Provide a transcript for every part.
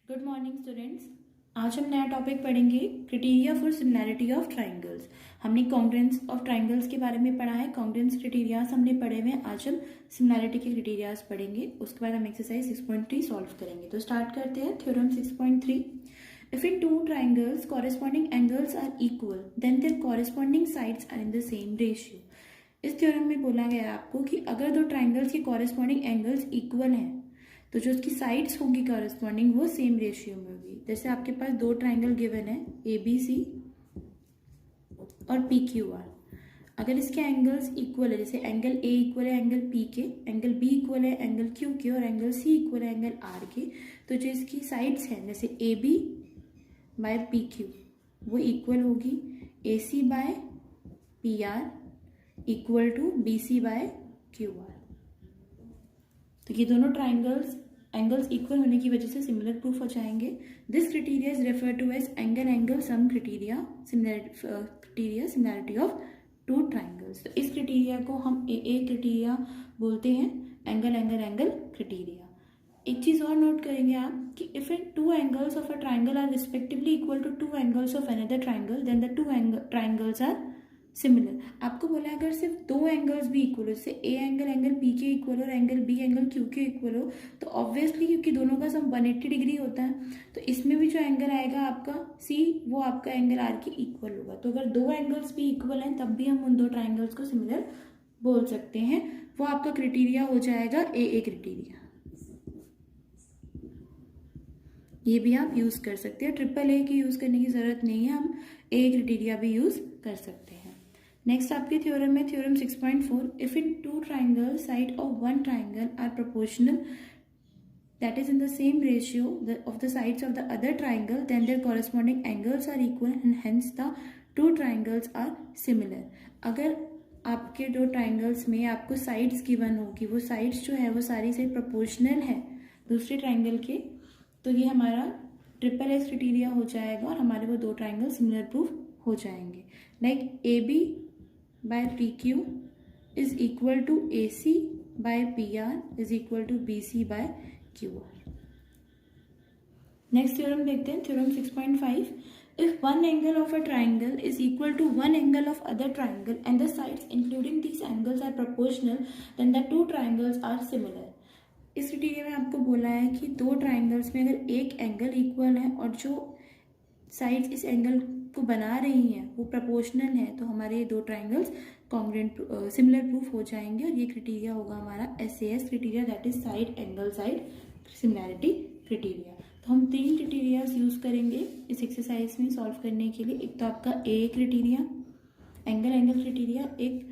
Good morning students. आज हम नया टॉपिक पढ़ेंगे, criteria for similarity of triangles. हमने कॉन्ग्रुएंस ऑफ ट्राइंगल्स के बारे में पढ़ा है, कॉन्ग्रुएंस क्राइटेरियाज हमने पढ़े हुए हैं। आज हम सिमिलैरिटी के क्राइटेरियाज पढ़ेंगे, उसके बाद हम एक्सरसाइज 6.3 सॉल्व करेंगे। तो स्टार्ट करते हैं। Theorem 6.3, if in two triangles corresponding angles are equal then their corresponding sides are in the same ratio. इस थ्योरम में बोला गया है आपको कि अगर दो ट्राइंगल्स के कॉरेस्पॉन्डिंग एंगल्स इक्वल हैं तो जो उसकी साइड्स होंगी कॉरेस्पॉन्डिंग वो सेम रेशियो में होगी। जैसे आपके पास दो ट्राइंगल गिवन है ABC और PQR। अगर इसके एंगल्स इक्वल है, जैसे एंगल A इक्वल है एंगल P के, एंगल B इक्वल है एंगल Q के और एंगल C इक्वल है एंगल R के, तो जो इसकी साइड्स हैं जैसे AB बाय PQ वो इक्वल होगी AC by PR equal to BC by QR। तो ये दोनों ट्राइंगल्स एंगल्स इक्वल होने की वजह से सिमिलर प्रूफ हो जाएंगे। This criteria is refer to as angle angle some criteria similarity of two triangles. तो इस क्राइटेरिया को हम ए क्राइटेरिया बोलते हैं, एंगल एंगल एंगल क्राइटेरिया। एक चीज और नोट करेंगे आप कि if in two angles of a triangle are respectively equal to two angles of another triangle then the two triangles are similar. आपको बोला है अगर सिर्फ दो एंगल्स भी इक्वल हो, जैसे ए एंगल एंगल पी के इक्वल हो और एंगल बी एंगल क्यू के इक्वल हो, तो ऑब्वियसली क्योंकि दोनों का सम 180 डिग्री होता है तो इसमें भी जो एंगल आएगा आपका सी वो आपका एंगल आर के इक्वल होगा। तो अगर दो एंगल्स भी इक्वल हैं तब भी हम उन दो ट्राइंगल्स को सिमिलर बोल सकते हैं। वो आपका क्राइटेरिया हो जाएगा ए क्राइटेरिया। ये भी आप यूज कर सकते हैं, ट्रिपल ए की यूज करने की जरूरत नहीं है, हम ए क्राइटेरिया भी यूज कर सकते हैं। नेक्स्ट आपके थ्योरम में theorem 6.4, if in two triangle side of one triangle are proportional that is in the same ratio of the sides of the other triangle then their corresponding angles are equal and hence the two triangles are similar। अगर आपके दो triangles में आपको sides given होगी, वो sides जो है वो सारी साइड प्रोपोर्शनल है दूसरे ट्राइंगल के, तो ये हमारा ट्रिपल एस क्राइटेरिया हो जाएगा और हमारे वो दो ट्राइंगल सिमिलर प्रूफ हो जाएंगे। Like AB by PQ is equal to AC by PR is equal to BC by QR। Next theorem देखते हैं, theorem 6.5, if one angle of a triangle is equal to one angle of other triangle and the sides including these angles are proportional then the two triangles are similar। इस criteria में आपको बोला है कि दो triangles में अगर एक एंगल इक्वल है और जो साइड्स इस एंगल को बना रही हैं वो प्रोपोर्शनल है तो हमारे ये दो ट्राइंगल्स कॉन्ग्रुएंट सिमिलर प्रूफ हो जाएंगे और ये क्राइटेरिया होगा हमारा SAS criteria, that is side angle side similarity criteria. तो हम तीन क्राइटेरियाज यूज करेंगे इस एक्सरसाइज में सॉल्व करने के लिए। एक तो आपका A criteria angle angle criteria, एक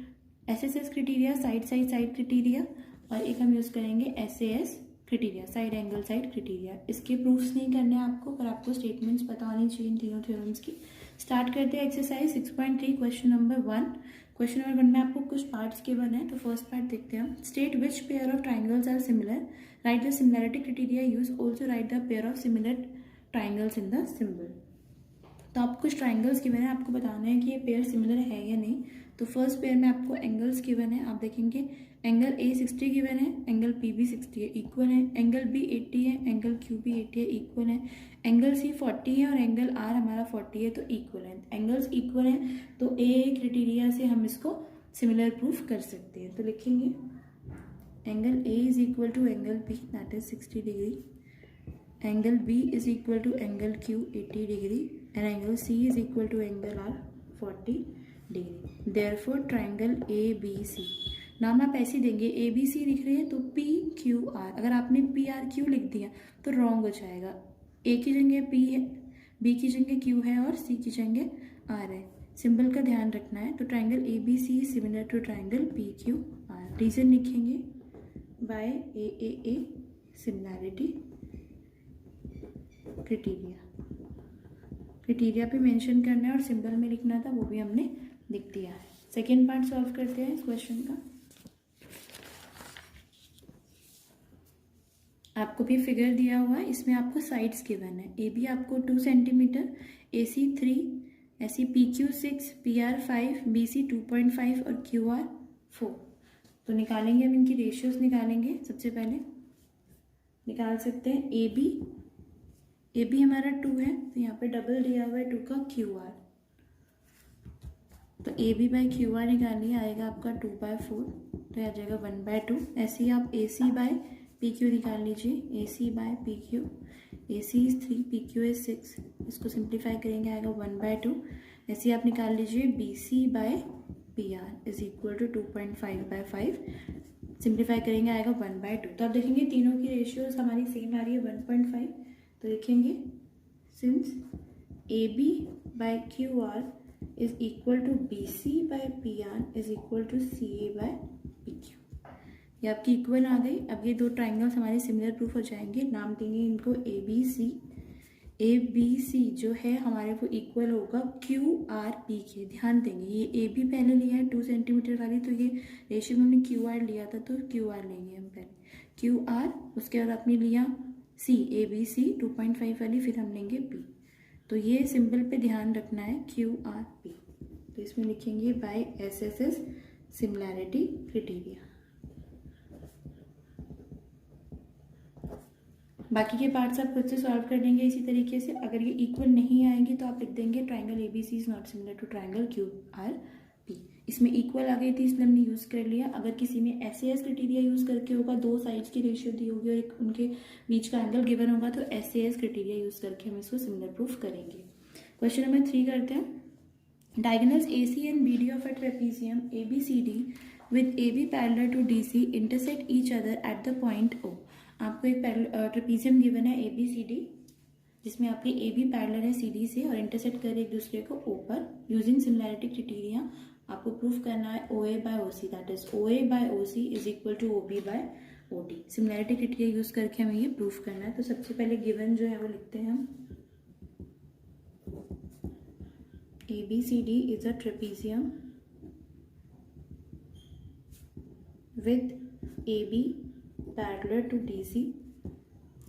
SSS criteria side side side criteria, और एक हम यूज करेंगे SAS criteria side angle side criteria. इसके प्रूफ्स नहीं करने आपको, पर आपको स्टेटमेंट्स पता होनी चाहिए इन तीनों थ्योरम्स की। स्टार्ट करते हैं exercise 6.3 question number 1। Question number 1 में आपको कुछ पार्ट्स गिवन है, तो फर्स्ट पार्ट देखते हैं हम। State which pair of triangles are similar, write the similarity criteria use, also write the pair of similar triangles in the symbol. तो आपको कुछ ट्राइंगल्स गिवन है, आपको बताना है कि ये पेयर सिमिलर है या नहीं। तो फर्स्ट पेयर में आपको एंगल्स गिवन है, आप देखेंगे एंगल A 60 गिवन है, एंगल P भी 60 है, इक्वल है, एंगल B 80 है, एंगल Q भी 80 है, इक्वल है, एंगल C 40 है और एंगल R हमारा 40 है, तो इक्वल है। एंगल्स इक्वल हैं तो A क्राइटेरिया से हम इसको सिमिलर प्रूफ कर सकते हैं। तो लिखेंगे angle A is equal to angle B that is 60 degree, angle B is equal to angle Q 80 degree and angle C is equal to angle R 40 degree. Therefore triangle ABC, नाम आप ऐसे देंगे ABC लिख रहे हैं तो PQR, अगर आपने PRQ लिख दिया तो रॉन्ग हो जाएगा। A की जगह P है, B की जगह Q है और C की जगह R है, सिंबल का ध्यान रखना है। तो triangle ABC similar to triangle PQR। Reason लिखेंगे बाय AAA सिमिलैरिटी क्राइटेरिया पे मेंशन करना है और सिंबल में लिखना था, वो भी हमने लिख दिया है। सेकेंड पार्ट सॉल्व करते हैं इस क्वेश्चन का। आपको भी फिगर दिया हुआ है, इसमें आपको साइड्स गिवन है। AB आपको 2 सेंटीमीटर, AC 3, ऐसी PQ 6, PR 5, BC 2.5 और QR 4। तो निकालेंगे हम इनकी रेशियोज निकालेंगे। सबसे पहले निकाल सकते हैं AB ए बी हमारा 2 है, तो यहाँ पे डबल दिया हुआ है 2 का क्यू आर, तो A B by Q R निकालिए, आएगा आपका 2/4, तो आ जाएगा 1/2। ऐसे ही आप A C by P Q निकाल लीजिए, A C by P Q, A C is 3, P Q is 6, इसको सिंप्लीफाई करेंगे आएगा 1/2। ऐसे ही आप निकाल लीजिए B C by P R is equal to 2.5/5, simplify करेंगे आएगा 1/2। तो आप देखेंगे तीनों की रेशियोज हमारी सेम आ रही है 1.5, तो लिखेंगे since A B by Q R is equal to BC by PR is equal to CA by PQ। ये आपकी इक्वल आ गई। अब ये दो ट्राइंगल्स हमारे सिमिलर प्रूफ हो जाएंगे। नाम देंगे इनको ABC। ABC जो है हमारे वो इक्वल होगा QRP के। ध्यान देंगे ये AB पहले लिया है 2 सेंटीमीटर वाली, तो ये रेशियो में हमने QR लिया था, तो QR लेंगे हम पहले QR, उसके बाद आपने लिया C ABC 2.5 वाली, फिर हम लेंगे P। तो ये सिंबल पे ध्यान रखना है QRP। तो इसमें लिखेंगे बाय SSS सिमिलैरिटी क्राइटेरिया। बाकी के पार्ट्स आप खुद से सॉल्व कर देंगे इसी तरीके से। अगर ये इक्वल नहीं आएंगे तो आप लिख देंगे triangle ABC is not similar to triangle QRP। इसमें इक्वल आ गई थी इसलिए हमने यूज़ कर लिया। अगर किसी में SAS क्राइटेरिया यूज़ करके होगा, दो साइड्स की रेशियो दी होगी और एक उनके बीच का एंगल गिवन होगा, तो SAS क्राइटेरिया यूज़ करके हम इसको सिमिलर प्रूफ करेंगे। क्वेश्चन नंबर 3 करते हैं। Diagonals AC and BD of a trapezium ABCD with AB parallel to DC intersect each other at the point O। आपको एक ट्रेपीजियम गिवन है ABCD, जिसमें आपके AB पैरेलल है CD से और इंटरसेक्ट कर एक दूसरे को O पर। यूजिंग सिमिलैरिटी क्राइटेरिया आपको प्रूफ करना है OA by OC, that is OA by OC is equal to OB by OD। Similarity criteria use करके हमें ये प्रूफ करना है। तो सबसे पहले गिवन जो है वो लिखते हैं हम, ABCD is a trapezium with AB parallel to DC,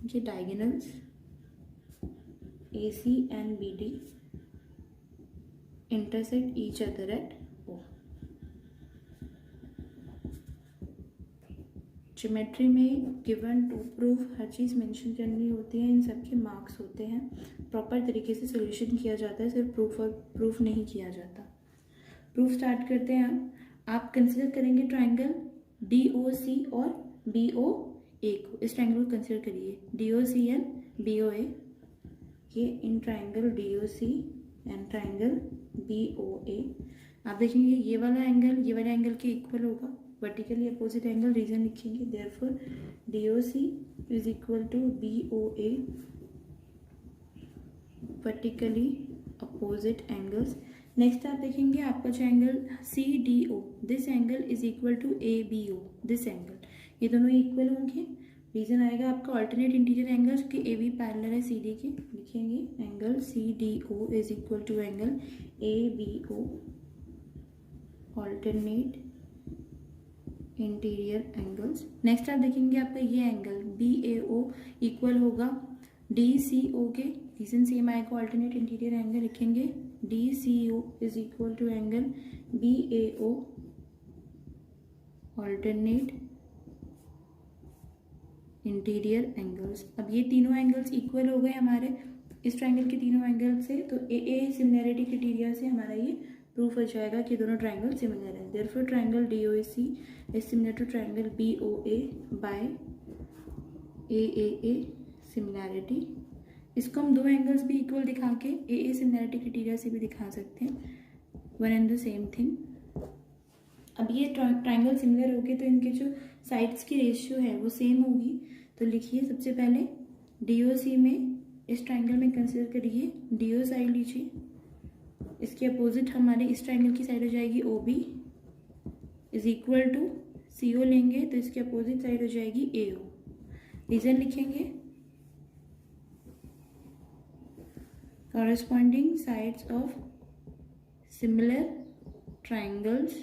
ये diagonals AC and BD intersect each other at O। Geometry में गिवन टू प्रूफ हर चीज़ मेंशन करनी होती है, इन सब के मार्क्स होते हैं, प्रॉपर तरीके से सोल्यूशन किया जाता है, सिर्फ प्रूफ नहीं किया जाता। प्रूफ स्टार्ट करते हैं। आप कंसिडर करेंगे ट्राइंगल DOC और BOA को। इस ट्राइंगल को कंसिडर करिए DOC एंड BOA, ये in triangle DOC and triangle BOA। आप देखेंगे ये वाला एंगल के इक्वल होगा, वर्टिकली अपोजिट एंगल, रीजन लिखेंगे therefore DOC is equal to BOA, vertically opposite angles. Next आप देखेंगे आपका जो angle CDO, this angle is equal to ABO, this angle, ये दोनों इक्वल होंगे। रीजन आएगा आपका अल्टरनेट इंटीरियर एंगल्स के AB पैरेलल है CD के, लिखेंगे angle CDO is equal to angle ABO, alternate interior angles. Next आप देखेंगे आपका ये एंगल BAO इक्वल होगा DCO के, रीजन सेम आएगा अल्टरनेट इंटीरियर एंगल, लिखेंगे DCO is equal to angle BAO, alternate interior angles. अब ये तीनों एंगल्स इक्वल हो गए हमारे इस ट्राइंगल के तीनों एंगल से, तो AA सिमिलैरिटी क्राइटेरिया से हमारा ये प्रूफ हो जाएगा कि दोनों ट्राइंगल सिमिलर हैं। Therefore triangle DOC is similar to triangle BOA by AAA similarity. इसको हम दो एंगल्स भी इक्वल दिखा के AA सिमिलैरिटी क्राइटेरिया से भी दिखा सकते हैं, one and the same thing. अब ये ट्राइंगल सिमिलर हो गए तो इनके जो साइड्स की रेशियो है वो सेम होगी। तो लिखिए सबसे पहले DOC में इस ट्राइंगल में कंसिडर करिए DO साइड लीजिए, इसके अपोजिट हमारे इस ट्राइंगल की साइड हो जाएगी OB is equal to CO लेंगे तो इसके अपोजिट साइड हो जाएगी AO। रीजन लिखेंगे corresponding sides of similar triangles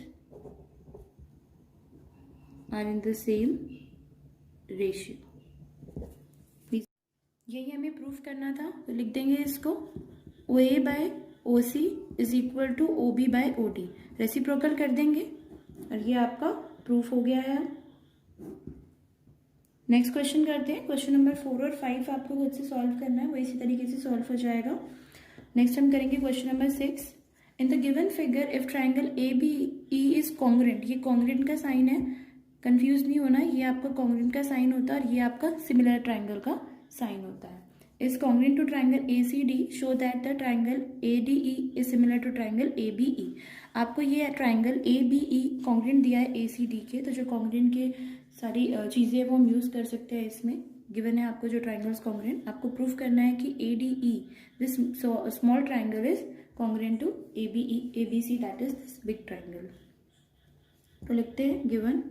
are in the same ratio। यही हमें प्रूफ करना था, तो लिख देंगे इसको OA by OC is equal to OB by OD, reciprocal कर देंगे और ये आपका प्रूफ हो गया है। नेक्स्ट क्वेश्चन करते हैं। क्वेश्चन नंबर 4 और 5 आपको खुद से सॉल्व करना है, वो इसी तरीके से सॉल्व हो जाएगा। नेक्स्ट हम करेंगे question number 6। In the given figure if triangle A B E is congruent, ये कॉन्ग्रुएंट का साइन है, कंफ्यूज नहीं होना, ये आपका कॉन्ग्रुएंट का साइन होता है और ये आपका सिमिलर ट्राइंगल का साइन होता है। Is congruent to triangle A C D, show that the triangle A D E is similar to triangle A B E. आपको ये triangle A B E congruent दिया है ए सी डी के, तो जो कॉन्ग्रुएंट के सारी चीज़ें वो हम यूज़ कर सकते हैं इसमें। गिवन है आपको जो ट्राइंगल्स कॉन्ग्रुएंट, आपको प्रूफ करना है कि A D E this small triangle is congruent to A B E A B C, that is this big triangle. तो लिखते हैं given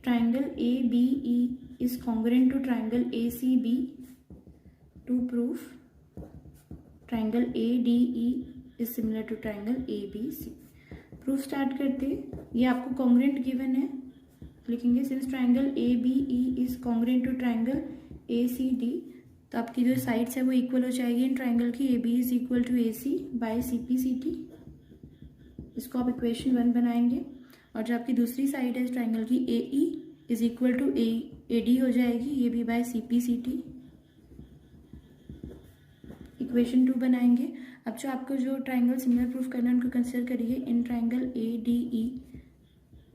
triangle A B E is congruent to triangle A C B to proof triangle A D E is similar to triangle A B C. Proof start करते हैं। ये आपको congruent given है, लिखेंगे since triangle A B E is congruent to triangle A C D, तो आपकी जो sides है वो इक्वल हो जाएगी इन ट्राइंगल की। A B is equal to A C by C P C T, इसको आप इक्वेशन 1 बनाएंगे। और जो आपकी दूसरी साइड है इस ट्राइंगल की A E is equal to A D हो जाएगी, ये भी by C P C T, equation 2 बनाएंगे। अब जो आपको जो ट्राइंगल सिमिलर प्रूफ करना है उनको कंसिडर करिए in triangle A D E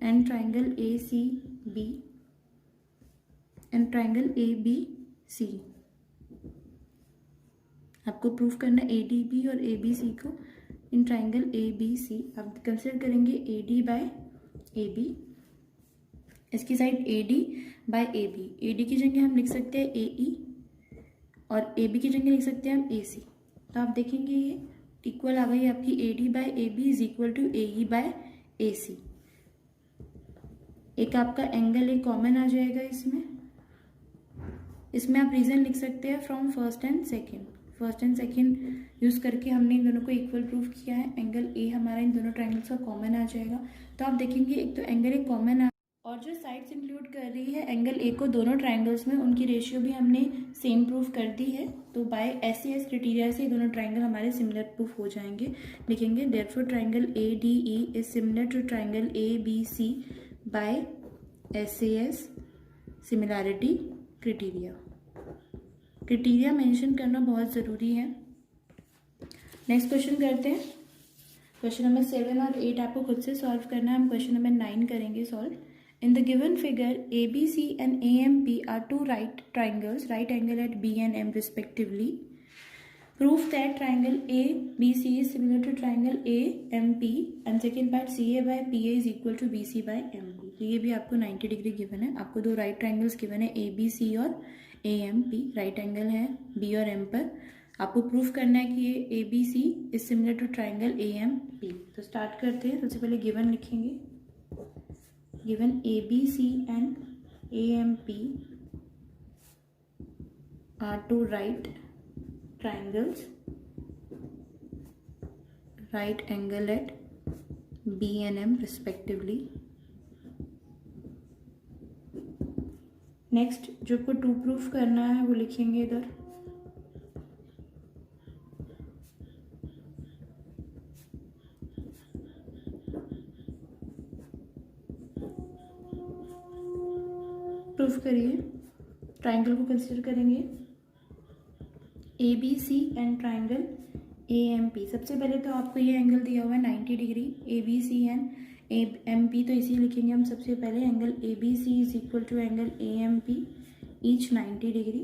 and triangle A C B and triangle A B C. आपको प्रूफ करना है ए डी बी और ए बी सी को इन ट्राइंगल ए बी सी। आप कंसिडर करेंगे A D by A B, इसकी side A D by A B. A D की जगह हम लिख सकते हैं ए ई और ए बी की जगह लिख सकते हैं हम ए सी। तो आप देखेंगे ये इक्वल आ गई आपकी A D by A B is equal to A E by A C. एक आपका एंगल एक कॉमन आ जाएगा इसमें आप रीजन लिख सकते हैं from first and second use करके हमने इन दोनों को इक्वल प्रूफ किया है। एंगल ए हमारा इन दोनों ट्राइंगल्स का कॉमन आ जाएगा। तो आप देखेंगे एक तो एंगल एक कॉमन आ, और जो साइड्स इंक्लूड कर रही है एंगल ए को दोनों ट्राइंगल्स में, उनकी रेशियो भी हमने सेम प्रूफ कर दी है। तो बाय एस क्राइटेरिया से दोनों ट्राइंगल हमारे सिमिलर प्रूफ हो जाएंगे। लिखेंगे therefore triangle A D E is similar to triangle A B C by SAS similarity criteria mention करना बहुत ज़रूरी है। नेक्स्ट क्वेश्चन करते हैं। क्वेश्चन नंबर 7 और 8 आपको खुद से सॉल्व करना है। हम क्वेश्चन नंबर 9 करेंगे solve. In the given figure ABC and AMP are two right triangles, right angle at B and M respectively. Prove that triangle ABC is similar to triangle AMP and second part CA by PA is equal to BC by MP। तो ये भी आपको 90 degree given है। आपको दो right triangles given है ABC और AMP, right angle है B और M पर। आपको प्रूफ करना है कि ये ABC is similar to triangle AMP। तो स्टार्ट करते हैं। सबसे पहले गिवन लिखेंगे। Given ABC and AMP are two right triangles, right angle at B and M respectively. Next जो को 2 प्रूफ करना है वो लिखेंगे इधर। प्रूफ करिए। ट्राइंगल को कंसीडर करेंगे ABC एंड ट्राइंगल AMP। सबसे पहले तो आपको ये एंगल दिया हुआ है 90 डिग्री ABC एंड AMP, तो इसी लिखेंगे हम सबसे पहले angle ABC is equal to angle AMP each 90 degree.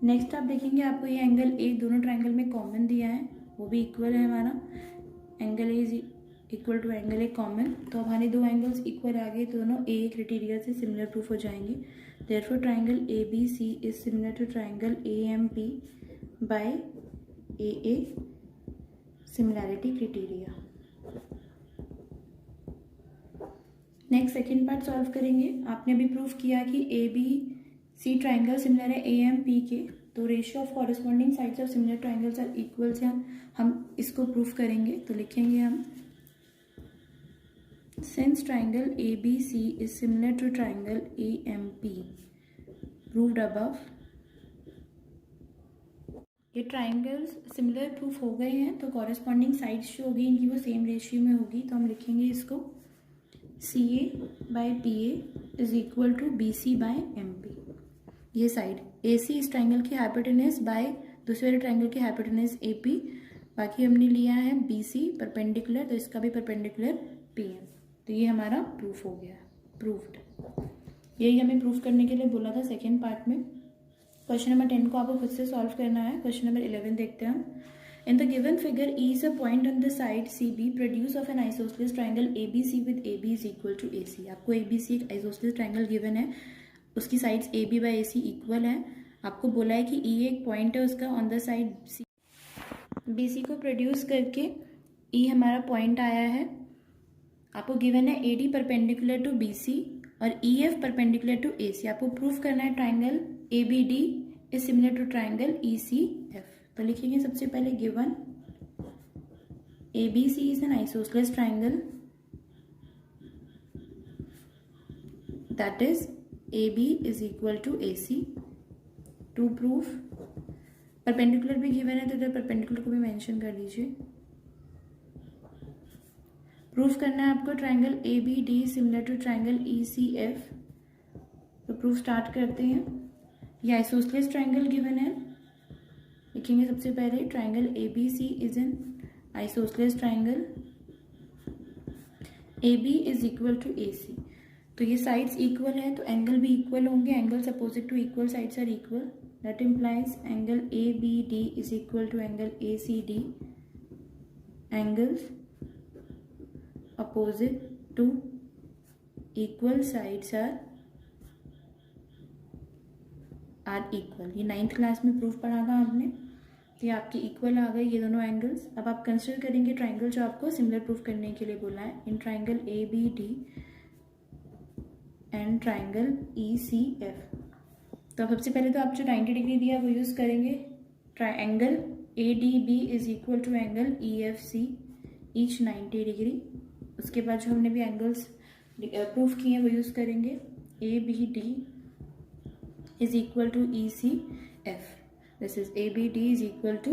Next आप देखेंगे आपको ये एंगल A दोनों ट्राइंगल में कॉमन दिया है, वो भी इक्वल है हमारा। Angle A is equal to angle A common, तो अब हमारे दो एंगल्स इक्वल आ गए, दोनों A क्राइटेरिया से सिमिलर प्रूफ हो जाएंगे। Therefore triangle ABC is similar to triangle AMP by AA similarity criteria. Next second part solve करेंगे। आपने अभी प्रूफ किया कि ABC ट्राइंगल सिमिलर है AMP के, तो ratio of corresponding sides of similar triangles are equal से हम इसको प्रूफ करेंगे। तो लिखेंगे हम since triangle ABC is similar to triangle AMP proved above. ये ट्राइंगल्स सिमिलर प्रूफ हो गए हैं, तो कॉरेस्पॉन्डिंग साइड्स जो होगी इनकी वो सेम रेशियो में होगी। तो हम लिखेंगे इसको CA by PA is equal to BC by MP। ये साइड AC इस ट्राइंगल की हाइपोटेनस बाय दूसरे वाले ट्राइंगल की हाइपोटेनस AP, बाकी हमने लिया है BC परपेंडिकुलर, तो इसका भी परपेंडिकुलर PM। तो ये हमारा प्रूफ हो गया, प्रूफ्ड। यही हमें प्रूफ करने के लिए बोला था सेकेंड पार्ट में। क्वेश्चन नंबर 10 को आपको खुद से सॉल्व करना है। क्वेश्चन नंबर 11 देखते हैं हम। In the given figure, E is a point on the side CB produced of an isosceles triangle ABC with AB is equal to AC। आपको ABC एक isosceles triangle given है, उसकी sides AB by AC equal है। आपको बोला है कि E एक पॉइंट है उसका on the side C, BC को प्रोड्यूस करके E हमारा पॉइंट आया है। आपको गिवन है AD परपेंडिकुलर टू BC और EF परपेंडिकुलर टू AC। आपको प्रूफ करना है triangle ABD is similar to triangle ECF। तो लिखेंगे सबसे पहले given ABC is an isosceles triangle that is AB is equal to AC। To proof perpendicular भी given है तो इधर परपेंडिकुलर को भी मेंशन कर दीजिए। प्रूफ करना है आपको triangle ABD similar to triangle ECF। तो प्रूफ स्टार्ट करते हैं। ये आइसोसेलेस ट्राइंगल गिवन है, लिखेंगे सबसे पहले triangle ABC is an isosceles triangle, AB is equal to AC। तो ये साइड्स इक्वल है तो एंगल भी इक्वल होंगे, angles opposite to equal sides are equal, that implies angle ABD is equal to angle ACD। एंगल्स opposite to equal sides are equal। ये 9th class में proof पढ़ा था आपने। तो ये आपके इक्वल आ गए ये दोनों एंगल्स। अब आप कंसिडर करेंगे ट्राइंगल जो आपको सिमिलर प्रूफ करने के लिए बोला है, in triangle ABD and triangle ECF। तो सबसे पहले तो आप जो 90 डिग्री दिया वो यूज करेंगे। Triangle ADB is equal to angle EFC each 90 degree. उसके बाद जो हमने भी एंगल्स प्रूफ किए हैं वो यूज करेंगे। ABD is equal to ECF, this is ABD is equal to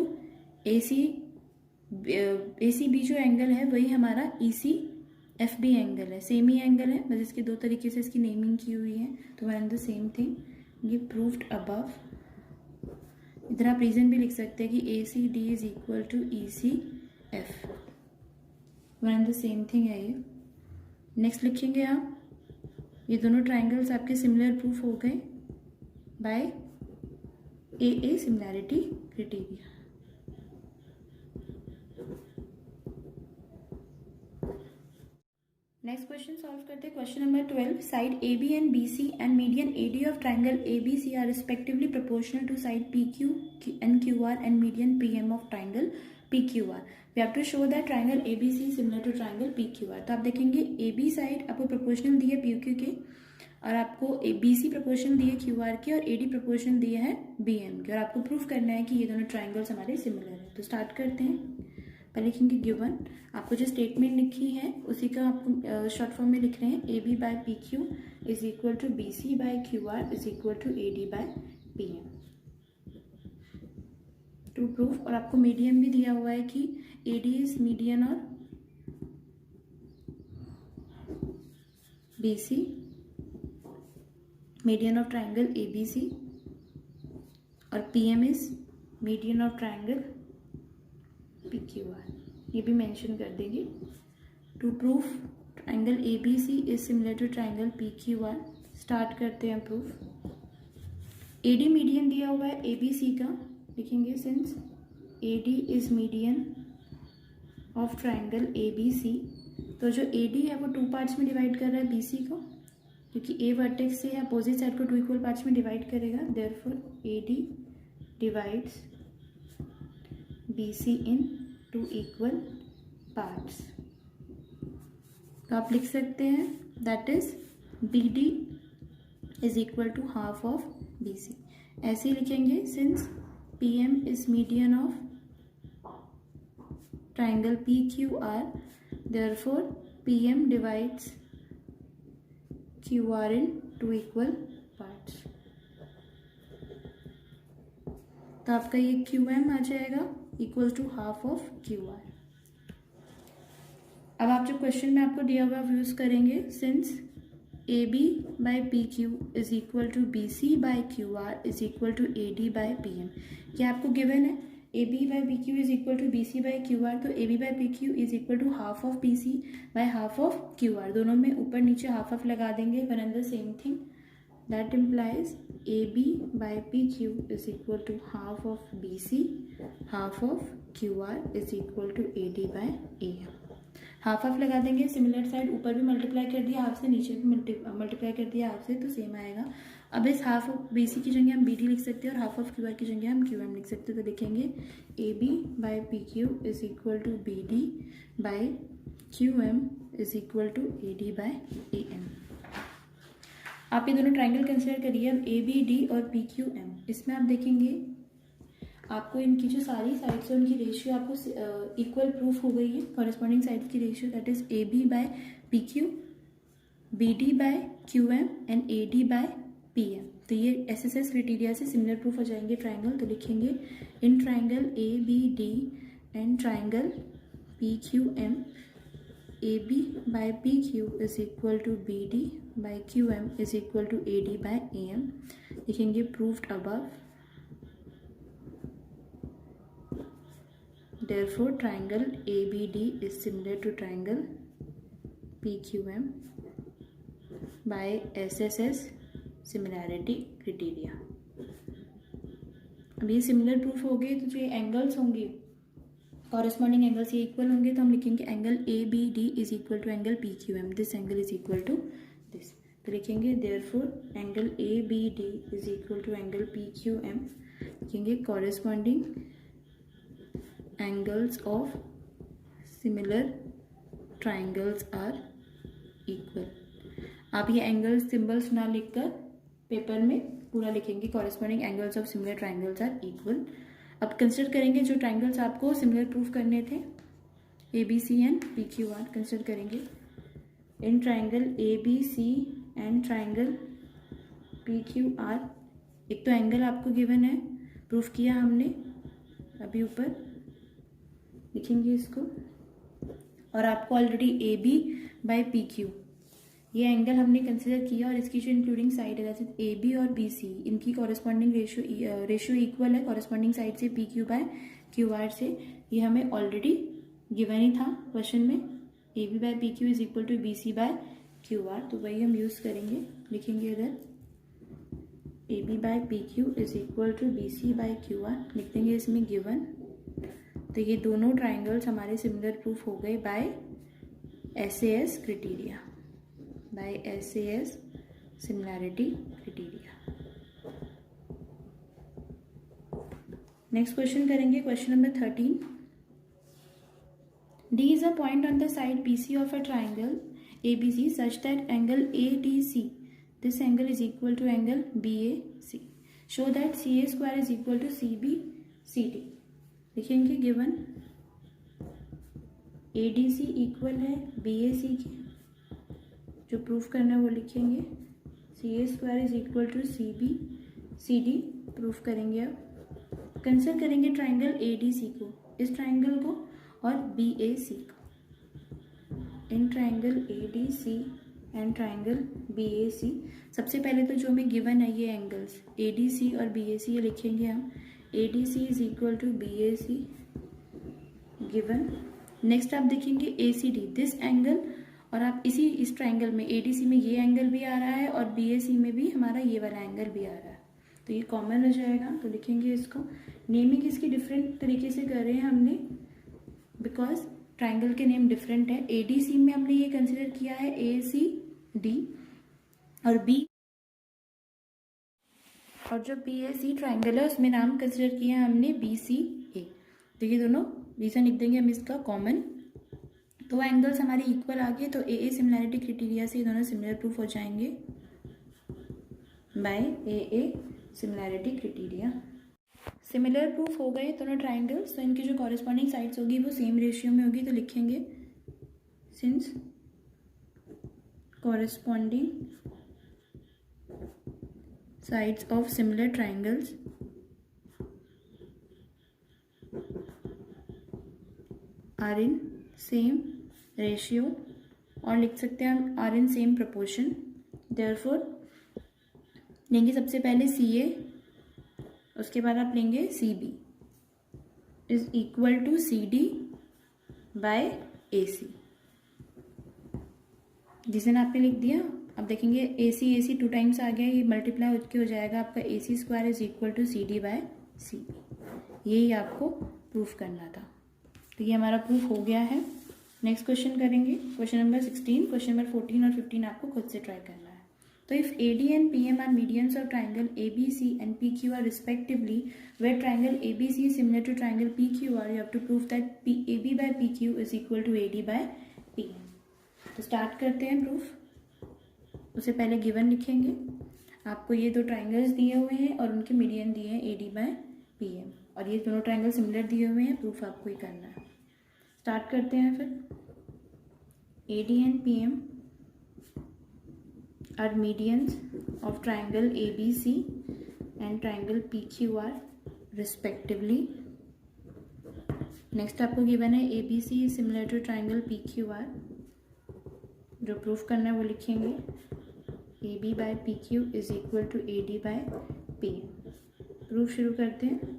ACB जो एंगल है वही हमारा ECFB एंगल है, सेम ही एंगल है, बस इसके दो तरीके से इसकी नेमिंग की हुई है। तो one and the same thing, ये प्रूफ्ड अबव। इधर आप रीजन भी लिख सकते हैं कि ACD is equal to ECF, one and the same thing है ये। नेक्स्ट लिखेंगे आप, ये दोनों ट्राइंगल्स आपके सिमिलर प्रूफ हो गए by AA similarity criteria. Next question solve करते हैं। Question number 12, side AB and BC and median AD of triangle ABC are respectively proportional to side PQ and QR and median PM of triangle PQR। We have to show that triangle ABC is similar to triangle PQR। तो आप देखेंगे AB side आपको proportional दी है PQ के, और आपको BC proportional दी है QR के, और AD प्रोपोर्शनल दिया है BM के, और आपको प्रूफ करना है कि ये दोनों ट्राइंगल्स हमारे सिमिलर है। तो स्टार्ट करते हैं। पहले लिखेंगे गिवन, आपको जो स्टेटमेंट लिखी है उसी का आपको शॉर्ट फॉर्म में लिख रहे हैं। AB by PQ is equal to BC by QR is equal to AD by PM। To proof, और आपको मीडियम भी दिया हुआ है कि AD इज मीडियन और BC, median of triangle ABC, और PM is median of triangle PQR, ये भी मेंशन कर देंगे। To proof triangle ABC is similar to triangle PQR, start करते हैं प्रूफ। AD मीडियन दिया हुआ है ABC का, लिखेंगे since AD is median of triangle ABC। तो जो AD है वो टू पार्ट्स में डिवाइड कर रहा है BC को, क्योंकि A वर्टेक्स से अपोजिट साइड को टू इक्वल पार्ट्स में डिवाइड करेगा, therefore AD divides BC in two equal parts. तो आप लिख सकते हैं that is BD is equal to half of BC। ऐसे ही लिखेंगे since PM is median of triangle PQR, therefore PM divides QR in two equal parts। तो आपका ये QM आ जाएगा equal to half of QR। अब आप जो क्वेश्चन में आपको दिया हुआ यूज करेंगे, since A B by P Q is equal to B C by Q R is equal to A D by P M. क्या आपको गिवन है? A B by P Q is equal to B C by Q R, तो A B by P Q is equal to half of B C by half of Q R. दोनों में ऊपर नीचे half of लगा देंगे, one and the same thing. That implies A B by P Q is equal to half of B C half of Q R is equal to A D by A M. Half of लगा देंगे, similar side ऊपर भी multiply कर दिया half से, नीचे भी multiply कर दिया हाफ से, तो सेम आएगा। अब इस हाफ ऑफ बी सी की जगह हम बी डी लिख सकते हैं और हाफ ऑफ क्यू आर की जगह हम क्यू एम लिख सकते हैं। तो लिखेंगे A B by P Q is equal to B D by Q M is equal to A D by A M. आप ये दोनों ट्राइंगल कंसिडर करिए। अब ए बी डी और पी क्यू एम, इसमें आप देखेंगे आपको इनकी जो सारी साइड्स है उनकी रेशियो आपको इक्वल प्रूफ हो गई है। कॉरेस्पॉन्डिंग साइड्स की ratio that is A B by P Q, B D by Q M and A D by P M. तो ये एस एस एस क्राइटेरिया से सिमिलर प्रूफ हो जाएंगे ट्राइंगल। तो लिखेंगे in triangle A B D and triangle P Q M, A B by P Q is equal to B D by Q M is equal to A D by A M. लिखेंगे proved above, therefore triangle ABD is similar to triangle PQM by SSS similarity criteria। अब ये similar proof हो गए, तो जो angles होंगे corresponding angles ये equal होंगे, तो हम लिखेंगे angle ABD is equal to angle PQM, this angle is equal to this. तो लिखेंगे therefore angle ABD is equal to angle PQM। लिखेंगे corresponding angles of similar triangles are equal। आप ये एंगल्स सिंबल्स ना लिखकर पेपर में पूरा लिखेंगे corresponding angles of similar triangles are equal. अब कंसिडर करेंगे जो ट्राइंगल्स आपको सिमिलर प्रूफ करने थे, A B C and P Q R consider करेंगे। In triangle A B C and triangle P Q R, एक तो एंगल आपको गिवन है, प्रूफ किया हमने अभी ऊपर, लिखेंगे इसको। और आपको already A B by P Q ये एंगल हमने कंसिडर किया और इसकी जो इंक्लूडिंग साइड है जैसे ए बी और बी सी, इनकी कॉरेस्पॉन्डिंग रेशियो इक्वल है कॉरेस्पॉन्डिंग साइड से P Q by Q R से। ये हमें ऑलरेडी गिवन ही था क्वेश्चन में, A B by P Q is equal to B C by Q R, तो वही हम यूज़ करेंगे। लिखेंगे इधर A B by P Q is equal to B C by Q R, लिख देंगे इसमें गिवन। तो ये दोनों ट्राइंगल्स हमारे सिमिलर प्रूफ हो गए by SAS criteria, by SAS similarity criteria. Next question करेंगे, question number 13। D is a point on the side BC of a triangle ABC such that angle ADC, this angle is equal to angle BAC. Show that CA square is equal to CBCD। लिखेंगे given ADC equal है BAC की, जो proof करना है वो लिखेंगे। CA square is equal to CBCD proof करेंगे। अब कंसिडर करेंगे ट्राइंगल ADC को, इस ट्राइंगल को और BAC को। In triangle ADC and triangle BAC, सबसे पहले तो जो हमें गिवन है ये एंगल्स ADC और BAC ये लिखेंगे हम। ADC is equal to BAC given. Next आप देखेंगे ACD, दिस एंगल, और आप इस ट्राइंगल में ADC में ये एंगल भी आ रहा है और BAC में भी हमारा ये वाला एंगल भी आ रहा है, तो ये कॉमन हो जाएगा। तो लिखेंगे इसको, नेमिंग इसकी डिफरेंट तरीके से कर रहे हैं हमने बिकॉज ट्राइंगल के नेम डिफरेंट है। ADC में हमने ये कंसिडर किया है ACD और और जो BAC ट्राइंगल है उसमें नाम कंसिडर किया है हमने BCA। तो ये दोनों रीजन लिख देंगे हम इसका कॉमन। तो एंगल्स हमारे इक्वल आ गए, तो AA सिमिलैरिटी क्राइटेरिया से ये दोनों सिमिलर प्रूफ हो जाएंगे by AA similarity criteria. Similar proof हो गए दोनों ट्राइंगल्स, तो इनकी जो कॉरेस्पॉन्डिंग साइड्स होगी वो सेम रेशियो में होगी। तो लिखेंगे since corresponding sides of similar triangles are in same ratio, और लिख सकते हैं हम are in same proportion, therefore लेंगे सबसे पहले CA, उसके बाद आप लेंगे CB is equal to CD by AC। Reason आपने लिख दिया। अब देखेंगे AC 2 टाइम्स आ गया, ये मल्टीप्लाई होकर हो जाएगा आपका AC square is equal to CD by CB। यही आपको प्रूफ करना था। तो ये हमारा प्रूफ हो गया है। नेक्स्ट क्वेश्चन करेंगे, क्वेश्चन नंबर 16। क्वेश्चन नंबर 14 और 15 आपको खुद से ट्राई करना है। तो if AD and PM are medians of triangle ABC and PQR respectively, where triangle ABC is similar to triangle PQR, you have to prove that AB by PQ is equal to AD by PM। तो start करते हैं proof. उससे पहले given लिखेंगे। आपको ये दो triangles दिए हुए हैं और उनके मीडियन दिए हैं AD बाय PM, और ये दोनों ट्राइंगल सिमिलर दिए हुए हैं। प्रूफ आपको ही करना है। स्टार्ट करते हैं फिर। AD and PM are medians of triangle ABC and triangle PQR respectively। Next आपको गिवन है ABC is similar to triangle PQR। जो प्रूफ करना है वो लिखेंगे AB by PQ is equal to AD by PM। Proof शुरू करते हैं।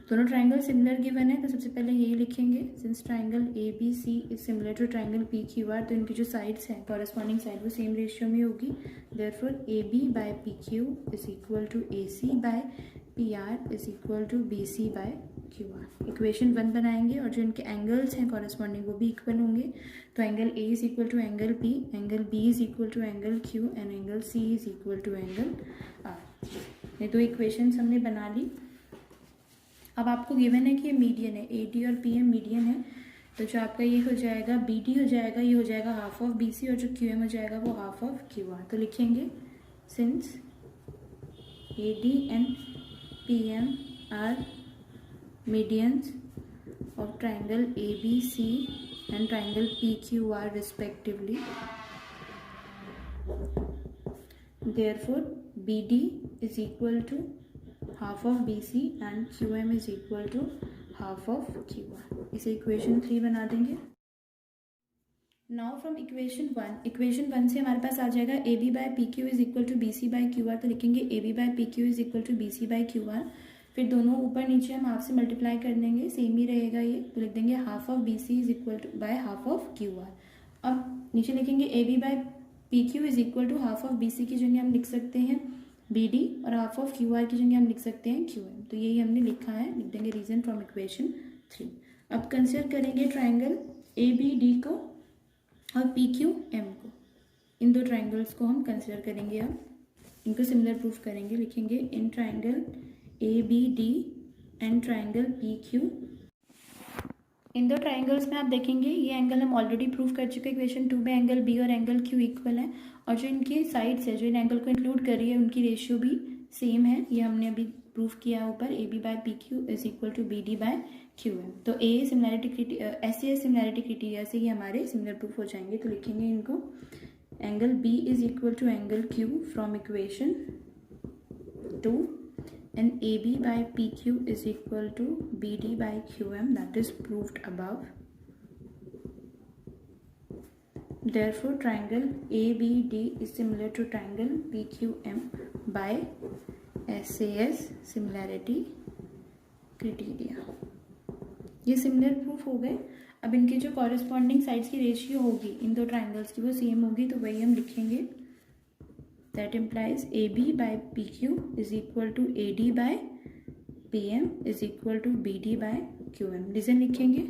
दोनों ट्राइंगल सिमिलर गिवन है तो सबसे पहले यही लिखेंगे, since triangle ABC is similar to triangle PQR, तो इनकी जो साइड्स हैं कॉरेस्पॉन्डिंग साइड वो सेम रेशियो में होगी। Therefore AB by PQ is equal to AC by PR is equal to BC by QR। Equation 1 बनाएंगे और जो इनके एंगल्स हैं कॉरेस्पॉन्डिंग वो भी इक्वल होंगे। तो angle A is equal to angle P, angle B is equal to angle Q and angle C is equal to angle R। ये दो इक्वेशंस हमने बना ली। अब आपको गिवन है कि ये मीडियन है, AD और PM मीडियन है, तो जो आपका ये हो जाएगा BD हो जाएगा, ये हो जाएगा हाफ ऑफ BC, और जो QM हो जाएगा वो हाफ ऑफ QR। तो लिखेंगे since AD and PM are medians of triangle ABC and triangle PQR respectively, therefore BD is equal to half of BC and QM is equal to half of QR। इसे equation 3 बना देंगे। Now from equation 1 से हमारे पास आ जाएगा AB by PQ is equal to BC by QR। तो लिखेंगे AB by PQ is equal to BC by QR। फिर दोनों ऊपर नीचे हम हाफ से मल्टीप्लाई कर देंगे, सेम ही रहेगा ये, तो लिख देंगे half of BC is equal to by half of QR। अब नीचे लिखेंगे AB by PQ is equal to half of BC की जगह हम लिख सकते हैं BD और हाफ ऑफ QR की जगह हम लिख सकते हैं QM। तो यही हमने लिखा है, लिख देंगे रीजन फ्रॉम इक्वेशन 3। अब कंसिडर करेंगे ट्राइंगल ABD को और PQM को। इन दो ट्राइंगल्स को हम कंसिडर करेंगे। अब इनको सिमिलर प्रूफ करेंगे। लिखेंगे in triangle ABD and triangle PQ। इन दो ट्राइंगल्स में आप देखेंगे ये एंगल हम ऑलरेडी प्रूव कर चुके हैं इक्वेशन 2 में, एंगल B और एंगल Q इक्वल है, और जो इनकी साइड्स है जो इन एंगल को इंक्लूड कर रही है उनकी रेशियो भी सेम है। ये हमने अभी प्रूफ किया ऊपर, AB by PQ is equal to BD by QM। तो SAA सिमिलैरिटी क्राइटेरिया से ये हमारे सिमिलर प्रूफ हो जाएंगे। तो लिखेंगे इनको angle B is equal to angle Q from equation 2 and AB by PQ is equal to BD by QM, that is proved above। Therefore triangle ABD is similar to triangle PQM by SAS similarity criteria। ये similar proof हो गए। अब इनके जो corresponding sides की ratio होगी इन दो triangles की वो सेम होगी, तो वही हम लिखेंगे। That implies AB by PQ is equal to AD by PM is equal to BD by QM। Reason लिखेंगे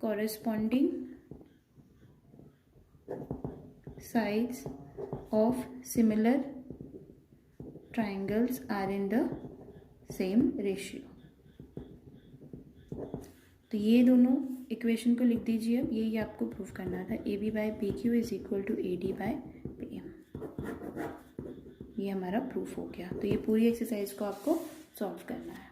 corresponding sides of similar triangles are in the same ratio। तो ये दोनों इक्वेशन को लिख दीजिए। अब यही आपको प्रूफ करना था। AB by PQ is equal to AD by PM। ये हमारा प्रूफ हो गया। तो ये पूरी एक्सरसाइज को आपको सॉल्व करना है।